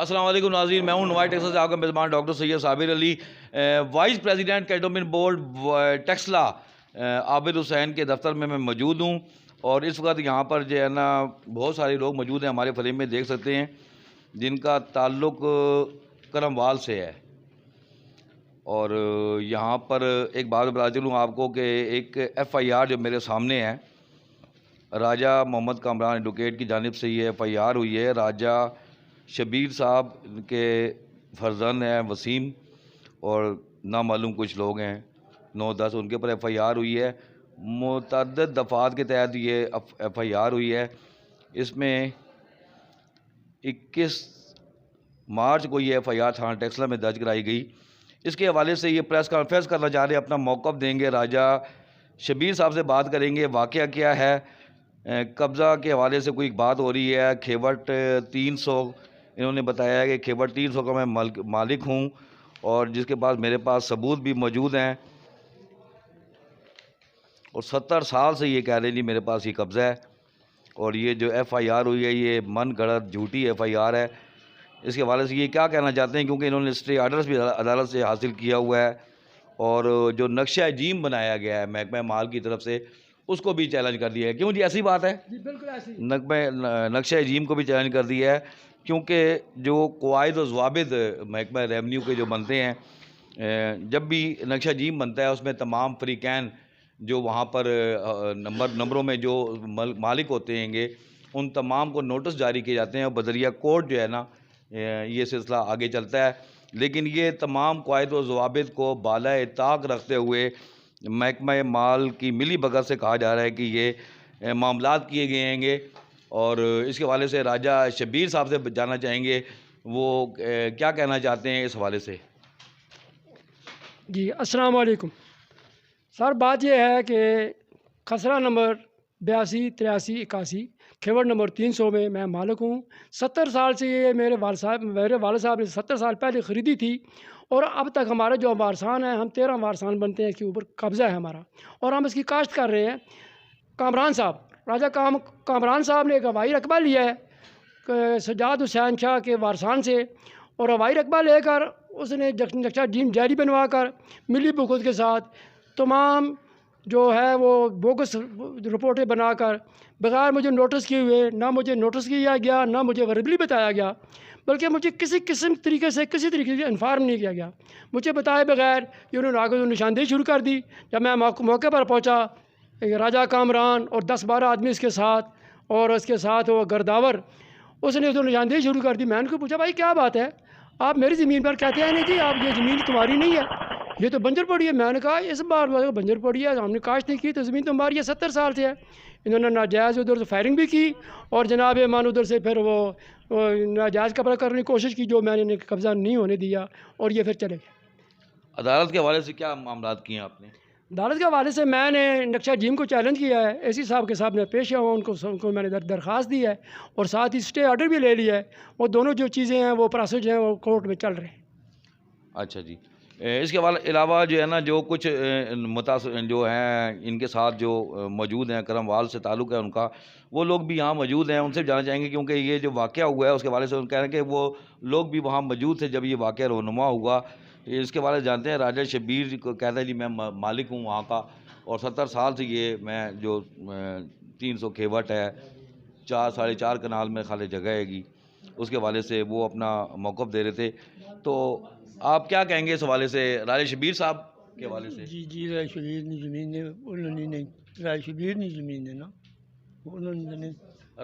अस्सलाम वालेकुम नाज़रीन, मैं हूं नवाई टेक्सास से आपका मेज़बान doctor Syed Sabir Ali. Vice president cantonment board Taxila Abid Hussain के दफ्तर में मैं मौजूद हूं और इस वक्त यहां पर जो है ना बहुत सारे लोग मौजूद हैं, हमारे फ्रेम में देख सकते हैं, जिनका ताल्लुक़ करमवाल से है। और यहाँ पर एक बात बता चलूँ आपको कि एक FIR जो मेरे सामने है, राजा मोहम्मद कामरान एडवोकेट की जानिब से ये FIR हुई है। राजा शबीर साहब के फर्जंद हैं वसीम और नामालूम कुछ लोग हैं 9-10, उनके ऊपर FIR हुई है। मुतअद्दिद दफ़ात के तहत ये FIR हुई है। इसमें 21 मार्च को ये FIR थाना टेक्सला में दर्ज कराई गई। इसके हवाले से ये प्रेस कॉन्फ्रेंस करना चाह रहे हैं, अपना मौक़िफ़ देंगे, राजा शबीर साहब से बात करेंगे, वाक़या क्या है, कब्ज़ा के हवाले से कोई बात हो रही है। खेवट 300 इन्होंने बताया है कि खेवट 300 का मैं मालिक हूँ और जिसके पास मेरे पास सबूत भी मौजूद हैं और 70 साल से ये कह रहे हैं जी मेरे पास ये कब्ज़ा है। और ये जो FIR हुई है ये मन गढ़ंत झूठी FIR है। इसके हवाले से ये क्या कहना चाहते हैं, क्योंकि इन्होंने स्टे आर्डर्स भी अदालत से हासिल किया हुआ है और जो नक्शा जीम बनाया गया है महकमा माल की तरफ से उसको भी चैलेंज कर दिया है। क्यों जी, ऐसी बात है जी, बिल्कुल ऐसी। नक्शा जीम को भी चैलेंज कर दिया है, क्योंकि जो कवायद और ज़वाबित महकमा रेवन्यू के जो बनते हैं, जब भी नक्शा जीम बनता है उसमें तमाम फ़रीक़ैन जो वहाँ पर नंबरों में जो मालिक होते हैंगे उन तमाम को नोटिस जारी किए जाते हैं और बज़रिया कोर्ट जो है ना ये सिलसिला आगे चलता है। लेकिन ये तमाम कवायद और ज़वाबित को बाला ताक़ रखते हुए महकमा माल की मिली भगत से कहा जा रहा है कि ये मामलात किए गए हैंगे। और इसके हवाले से राजा शबीर साहब से जानना चाहेंगे वो क्या कहना चाहते हैं इस हवाले से। जी, अस्सलाम वालेकुम सर। बात यह है कि खसरा नंबर 82, 83, 81 खेवड़ नंबर 300 में मैं मालिक हूँ। 70 साल से ये मेरे वालिद साहब ने 70 साल पहले ख़रीदी थी और अब तक हमारे जो वारसान हैं, हम 13 वारसान बनते हैं, इसके ऊपर कब्ज़ा है हमारा और हम इसकी काश्त कर रहे हैं। कामरान साहब, राजा कामरान साहब ने एक हवाई रकबा लिया है सजाद हुसैन शाह के वारसान से और हवाई रकबा लेकर उसने नक्शा जीम जारी बनवा कर मिली भुगत के साथ तमाम जो है वो बोगस रिपोर्टें बनाकर बगैर मुझे नोटिस किए हुए, ना मुझे नोटिस किया गया, ना मुझे वर्बली बताया गया, बल्कि मुझे किसी तरीके से इन्फॉर्म नहीं किया गया। मुझे बताए बगैर कि उन्होंने आगे निशानदेही शुरू कर दी। जब मैं मौके पर पहुंचा, राजा कामरान और 10-12 आदमी इसके साथ और उसके साथ वो गर्दावर, उसने तो निशानदेही शुरू कर दी। मैंने उनको पूछा, भाई क्या बात है, आप मेरी ज़मीन पर कहते हैं नहीं जी, आप ये ज़मीन तुम्हारी नहीं है, ये तो बंजर पड़ी है। मैंने कहा इस बार बंजर पड़ी है, हमने काश्त नहीं की, तो ज़मीन तो हमारी है, 70 साल से है। इन्होंने नाजायज़ उधर से फायरिंग भी की और जनाब मान उधर से फिर वो नाजायज़ कब्ज़ा करने की कोशिश की, जो मैंने कब्ज़ा नहीं होने दिया और ये फिर चले गए। अदालत के हवाले से क्या मामला किए आपने? अदालत के हवाले से मैंने नक्शा जीम को चैलेंज किया है, AC साहब के सामने पेश हुआ, उनको मैंने दरख्वास्त दी है और साथ ही स्टे ऑर्डर भी ले लिया है। वो दोनों जो चीज़ें हैं वो प्रोसेस हैं वो कोर्ट में चल रहे हैं। अच्छा जी, इसके अलावा जो है ना जो कुछ जो हैं इनके साथ जो मौजूद हैं, करमवाल से ताल्लुक़ है उनका, वो लोग भी यहाँ मौजूद हैं, उनसे जानना चाहेंगे, क्योंकि ये जो वाक़या हुआ है उसके हवाले से कह रहे हैं कि वो लोग भी वहाँ मौजूद थे जब ये वाक़या रोनुमा हुआ। इसके बारे में जानते हैं। राजा शबीर को कहता है जी मैं मालिक हूँ वहाँ का और 70 साल से ये मैं जो 300 खेवट है, 4-4.5 कनाल में खाली जगह हैगी, उसके हवाले से वो अपना मौक़िफ़ दे रहे थे। तो आप क्या कहेंगे इस हवाले से, राजा शबीर साहब के हवाले से? जी, राजा शबीर की ज़मीन है, उन्होंने नहीं, राजा शबीर की ज़मीन है ना, उन्होंने नहीं।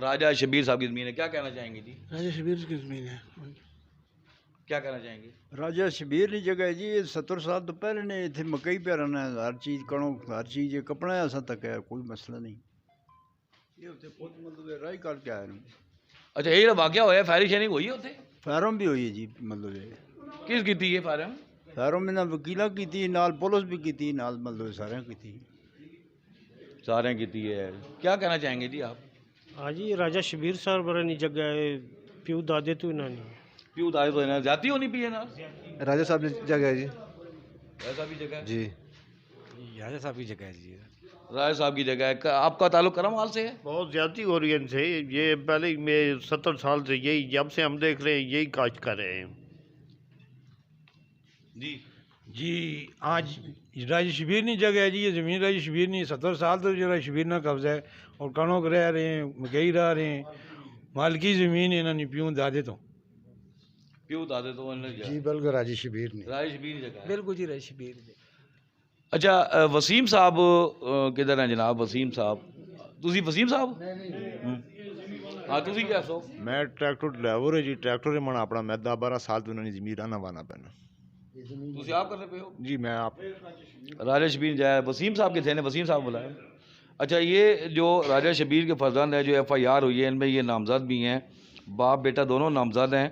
राजा शबीर साहब की ज़मीन है, क्या कहना चाहेंगे जी? राजा शबीर की ज़मीन है, क्या कहना चाहेंगे? राजा शबीर की जगह जी, 70 साल तो पहले ने इतने मकई पे रहना है, हर चीज़ कणों, हर चीज़ कपड़ा है असा तक है, कोई मसला नहीं। ये उत्थे खुद मतलब राही करके आए हैं। अच्छा, ये वाक़या होया फायरिंग शेयरिंग हुई है उत्थे? फायरिंग भी हुई है जी, मतलब किस कीती है फायरिंग? फायरिंग में वकीला की नाल पुलिस भी की नाल, मतलब सारे की। सारे कीती है, क्या कहना चाहेंगे जी आप? हाँ जी, राजा शबीर साहब बड़ा जगह है, प्यू दादे तो इन्हों नहीं प्यू दादे तो इन्होंने जाती होनी पी है ना, राजा साहब ने जगह है जी। ऐसा भी जगह जी। राजा साहब की जगह है जी। राय साहब की जगह है। आपका ताल्लुक करमवाल से है? बहुत ज़्यादती हो रही है इनसे। ये पहले में 70 साल से यही, जब से हम देख रहे हैं यही काज कर रहे हैं। जी जी आज राजा शबीर नहीं जगह है जी, ये ज़मीन राजा शबीर नहीं, 70 साल तो जो राजा शबीर ना कब्जा है और कणों के रह रहे हैं, मकई रह रहे हैं, मालकी ज़मीन इन्होंने प्यूं दादे तो क्यों बता दे तो जी बिल्कुल राजी शबीर ने राय शबीर की जगह है। बिल्कुल जी राजा शबीर अच्छा वसीम साहब किधर हैं जनाब? वसीम साहब, ਤੁਸੀਂ ਵਸੀਮ ਸਾਹਿਬ? ਹਾਂ ਤੁਸੀਂ ਕੀ ਦੱਸੋ? मैं ट्रैक्टर ड्राइवर है जी। ट्रैक्टर है मन अपना मैं 10-12 साल तो उन्होंने जमीन आना वाना पैना ਤੁਸੀਂ ਆਪ ਕਰਦੇ ਪਏ ਹੋ? जी। मैं आप राजा शबीर जाए, वसीम साहब कितने ने? वसीम साहब बुलाए। अच्छा ये जो राजा शबीर के फर्जंद है जो FIR हुई है, इनमें ये नामजद भी हैं, बाप बेटा दोनों नामजद हैं।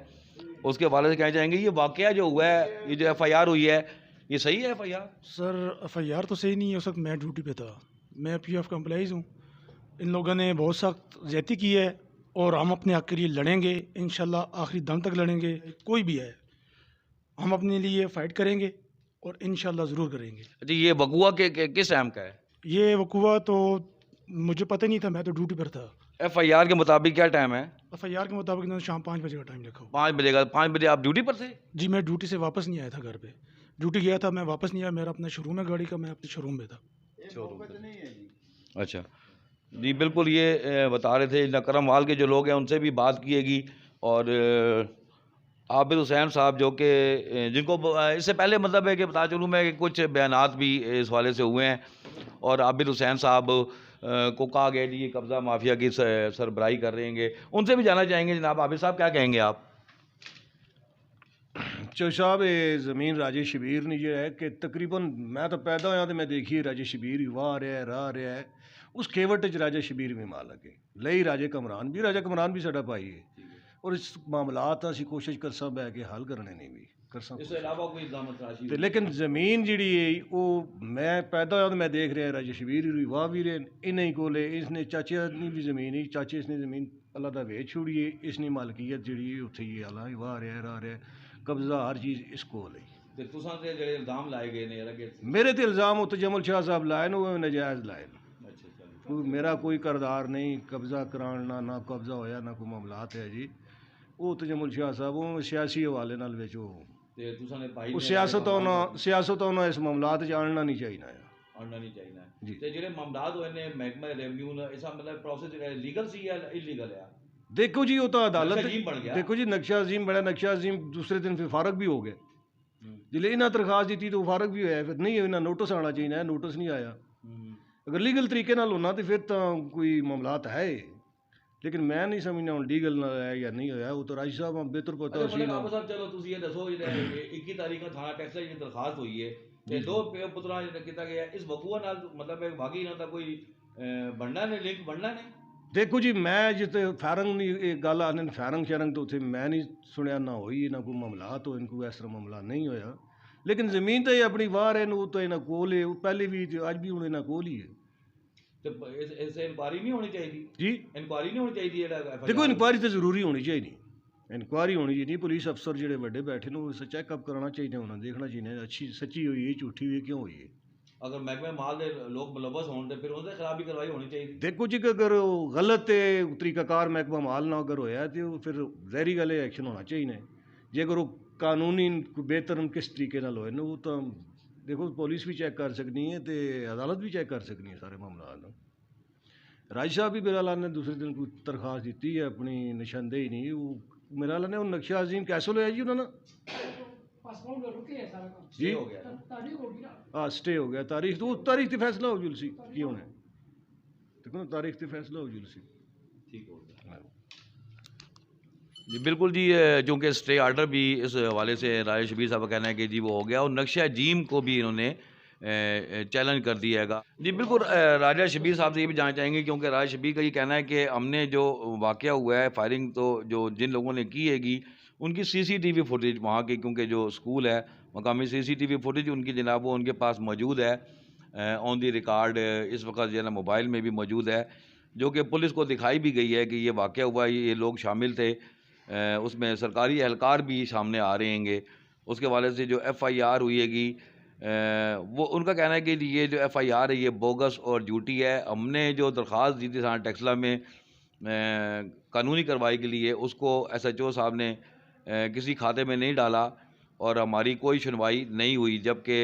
उसके वाले से कहना चाहेंगे ये वाक़या जो हुआ है, ये जो FIR हुई है, ये सही है FIR? सर FIR तो सही नहीं है, उस वक्त मैं ड्यूटी पे था, मैं PF का एम्प्लॉइज़ हूँ। इन लोगों ने बहुत सख्त ज़्यादती की है और हम अपने हक़ के लिए लड़ेंगे, इंशाल्लाह आखिरी दम तक लड़ेंगे। कोई भी है हम अपने लिए फ़ाइट करेंगे और इंशाल्लाह ज़रूर करेंगे। अच्छा ये बकुआ के किस टाइम का है? ये वकूआ तो मुझे पता नहीं था, मैं तो ड्यूटी पर था। FIR के मुताबिक क्या टाइम है? FIR के मुताबिक इन्होंने शाम 5 बजे का टाइम लिखा हुआ। 5 बजे का। 5 बजे आप ड्यूटी पर थे? जी मैं ड्यूटी से वापस नहीं आया था घर पे, ड्यूटी गया था, मैं वापस नहीं आया, मेरा अपना शोरूम है गाड़ी का, मैं अपने शोरूम में था। अच्छा जी बिल्कुल ये बता रहे थे नकरम वाल के जो लोग हैं उनसे भी बात किएगी। और आबिद हुसैन साहब जो कि जिनको इससे पहले मतलब है कि बता चलूँ मैं कि कुछ बयानात भी इस हवाले से हुए हैं और आबिद हुसैन साहब को कहा गया जी ये कब्ज़ा माफिया की सरबराही कर रहे हैं, उनसे भी जानना चाहेंगे। जनाब आबिद साहब क्या कहेंगे आप? चो साहब ये ज़मीन राजे शबीर ने जो है कि तकरीबन मैं तो पैदा होया तो मैं देखी राजे शबीर ही वाह रहा है राह रहा है। उस खेवट च राजा शबीर भी मालक है, लई राजे कमरान भी साडा भाई है और इस मामलात असीं कोशिश करसां बै के हल करने नहीं भी करसां। इसके अलावा कोई इल्ज़ाम तराशी? ते लेकिन ज़मीन जिहड़ी है वो मैं पैदा होया तो मैं देख रहा राजे शबीर ही वाह भी रहे इन्हें कोले। इसने चाचे ने भी ज़मीन ही चाचे इसने ज़मीन अल्लाह दा वेच छोड़ी है, इसने मालकीयत जिहड़ी है उत्थे ही अल्लाह ही वाह रहा राह रहा कब्जा हर चीज़ इसको है। ते तुसां ते जेह्ड़े इल्ज़ाम लाए गए ने अलग मेरे तो इल्ज़ाम उत्ते जमल शाह साहब लाए न वो नजायज़ लाए। अच्छा चलो कोई मेरा कोई करदार नहीं, कब्ज़ा कराना ना कब्ज़ा होया ना कोई मामलात है जी। वो तो जमल शाह साहब वो सियासी हवाले नाल विच वो ते तुसां ने भाई वो सियासत होना इस मामलात च आना नहीं चाहिए आना नहीं चाहिए जी। ते जेह्ड़े मामलात होए ने महकमा रेवन्यू ने इसा मतलब प्रोसेस लीगल सी या इलीगल है? देखो जी वो तो अदालत नक्शा अजीम बन गया। देखो जी नक्शा अजीम बड़ा, नक्शा अजीम दूसरे दिन फिर फारग भी हो गए। जिले इन्हें दरखास्त दी तो फारग भी होया, फिर नहीं इन्हें नोटिस आना चाहिए, नोटिस नहीं आया। अगर लीगल तरीके नाल होना तो फिर तो कोई मामलात है, लेकिन मैं नहीं समझना हूँ लीगल है या नहीं होया। वो तो राजी साहब बेहतर पता अच्छा मतलब आप साहब चलो तुसी ये दसो जेह्ड़े 21 तारीख को थाना टैक्स दी दरखास्त हुई है ते दो पुत्तरां जेह्ड़ा कीता गया इस वकूआ नाल मतलब बाकी इन्हां दा कोई बनना ने लिंक बनना ने? देखो जी मैं जिते फारंग नहीं गल आने फारंग शारंग तो उत्थे मैं नहीं सुनिया ना होई ना कोई मामलात हो, इनको इस तरह मामला नहीं होया। लेकिन ज़मीन तो ये अपनी वार है वो तो इन्हें कोल है, पहले भी अज भी हूँ इन्हें कोल ही है। तो इस इंक्वायरी नहीं होनी चाहिए जी इंक्वायरी नहीं होनी चाहिए? देखो इंक्वायरी तो जरूरी होनी चाहिए, इंक्वायरी होनी चाहिए। पुलिस अफसर जो बड़े बैठे ने उसे चैकअप कराना चाहिए, उन्हें देखना चाहिए अच्छी सच्ची हुई है झूठी हुई क्यों हुई है। अगर महकमे माल दे लोग मुलवस होने तो फिर उनके खिलाफ भी कार्रवाई होनी चाहिए। देखो जी अगर गलत तरीकाकार महकमा माल ना अगर होया तो फिर जहरी गल एक्शन होना चाहिए। जे अगर वो कानूनी बेहतर किस तरीके नाल होए वो तो देखो पुलिस भी चेक कर सकनी है तो अदालत भी चेक कर सकनी है सारे मामला। राज साहब भी मेरा लाल ने दूसरे दिन कोई दरखास्त दी है अपनी निशानदेही नहीं, वो मेरा लाल ने वो नक्शा अजीम कैसे लिया जी उन्होंने जी हाँ स्टे हो गया तारीख तो तारीख से फैसला हो जुलसी की होना देखो ना तारीख से फैसला हो जुलसी ठीक हो गया जी बिल्कुल जी। चूँकि स्टे आर्डर भी इस हवाले से राजा शबीर साहब का कहना है कि जी वो हो गया और नक्शा जीम को भी इन्होंने चैलेंज कर दिया है जी। बिल्कुल राजा शबीर साहब से ये भी जानना चाहेंगे क्योंकि राजा शबीर का ये कहना है कि हमने जो वाक़या हुआ है फायरिंग तो जो जिन लोगों ने की हैगी उनकी CCTV फुटेज वहाँ की क्योंकि जो स्कूल है मकामी CCTV फुटेज उनकी जनाब वो उनके पास मौजूद है ऑन दी रिकॉर्ड इस वक्त जो है ना मोबाइल में भी मौजूद है जो कि पुलिस को दिखाई भी गई है कि ये वाक़या हुआ ये लोग शामिल थे। उसमें सरकारी एहलकार भी सामने आ रहे हैंगे। उसके हवाले से जो FIR हुई हैगी वो उनका कहना है कि ये जो FIR है ये बोगस और झूठी है। हमने जो दरख्वास्त दी थी थाना टेक्सला में कानूनी कार्रवाई के लिए, उसको SHO साहब ने किसी खाते में नहीं डाला और हमारी कोई सुनवाई नहीं हुई, जबकि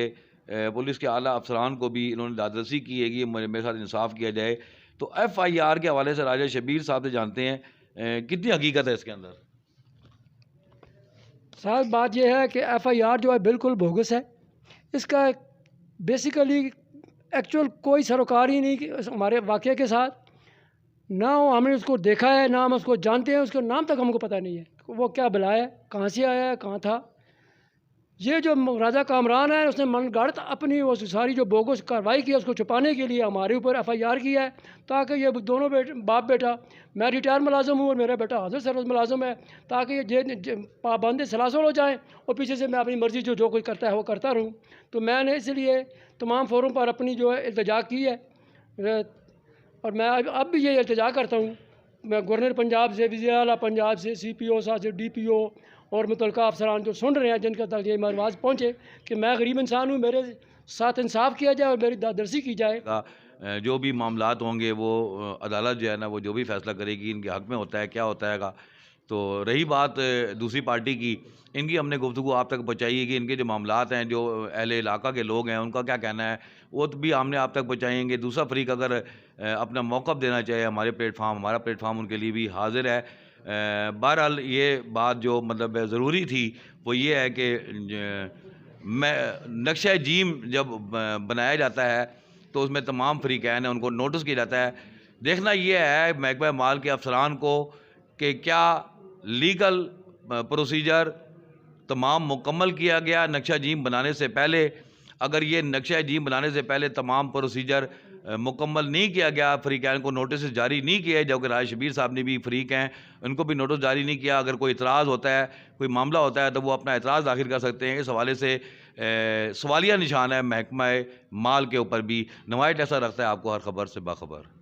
पुलिस के आला अफसरान को भी इन्होंने दादरसी की है कि मेरे साथ इंसाफ किया जाए। तो FIR के हवाले से राजा शबीर साहब से जानते हैं कितनी हकीकत है इसके अंदर। साहब बात यह है कि FIR जो है बिल्कुल बोगस है। इसका बेसिकली एक्चुअल कोई सरोकार ही नहीं कि हमारे वाक़े के साथ, ना हमने उसको देखा है ना हम उसको जानते हैं, उसका नाम तक हमको पता नहीं है वो क्या बला है, कहाँ से आया है, कहाँ था। ये जो राजा कामरान है उसने मनगढ़ंत अपनी वो सारी जो बोगस कार्रवाई की है उसको छुपाने के लिए हमारे ऊपर FIR किया है, ताकि ये दोनों बाप बेटा, मैं रिटायर मुलाजम हूँ और मेरा बेटा हाजिर सर्विस मुलाजम है, ताकि ये पाबंद सलासल हो जाएँ और पीछे से मैं अपनी मर्ज़ी जो कोई करता है वो करता रहूँ। तो मैंने इसलिए तमाम फोरम पर अपनी जो है इल्तिजा की है और मैं अब भी ये इल्तिजा करता हूँ, मैं गवर्नर पंजाब से, वज़ीर आला पंजाब से, CPO साहब से, DPO और मुतलका अफसरान जो सुन रहे हैं जिनका तक ये आवाज़ पहुँचे कि मैं गरीब इंसान हूँ, मेरे साथ इंसाफ किया जाए और मेरी दादरसी की जाए। जो भी मामलात होंगे वो अदालत जो है ना वो जो भी फैसला करेगी इनके हक़ में होता है, क्या होता है। तो रही बात दूसरी पार्टी की, इनकी हमने गुफ्तगू आप तक पहुँचाई है कि इनके जो मामलात हैं, जो अहले इलाका के लोग हैं उनका क्या कहना है, वो तो भी हमने आप तक पहुँचाएँगे। दूसरा फ़रीक अगर अपना मौक़िफ़ देना चाहे, हमारा प्लेटफार्म उनके लिए भी हाजिर है। बहरहाल ये बात जो मतलब ज़रूरी थी वो ये है कि नक्शा जीम जब बनाया जाता है तो उसमें तमाम फ़रीक़ैन हैं उनको नोटिस किया जाता है। देखना ये है महकमा माल के अफसरान को कि क्या लीगल प्रोसीजर तमाम मुकम्मल किया गया नक्शा जीम बनाने से पहले। अगर ये नक्शा जीम बनाने से पहले तमाम प्रोसीजर मुकम्मल नहीं किया गया, फ़रीक़ैन को नोटिस जारी नहीं किए, जबकि राजा शबीर साहब ने भी फ़रीक़ हैं उनको भी नोटिस जारी नहीं किया। अगर कोई इतराज़ होता है, कोई मामला होता है तो वो अपना एतराज़ दाखिल कर सकते हैं। इस हवाले से सवालिया निशान है महकमा माल के ऊपर भी। नवाइट ऐसा रखता है आपको हर खबर से बाखबर।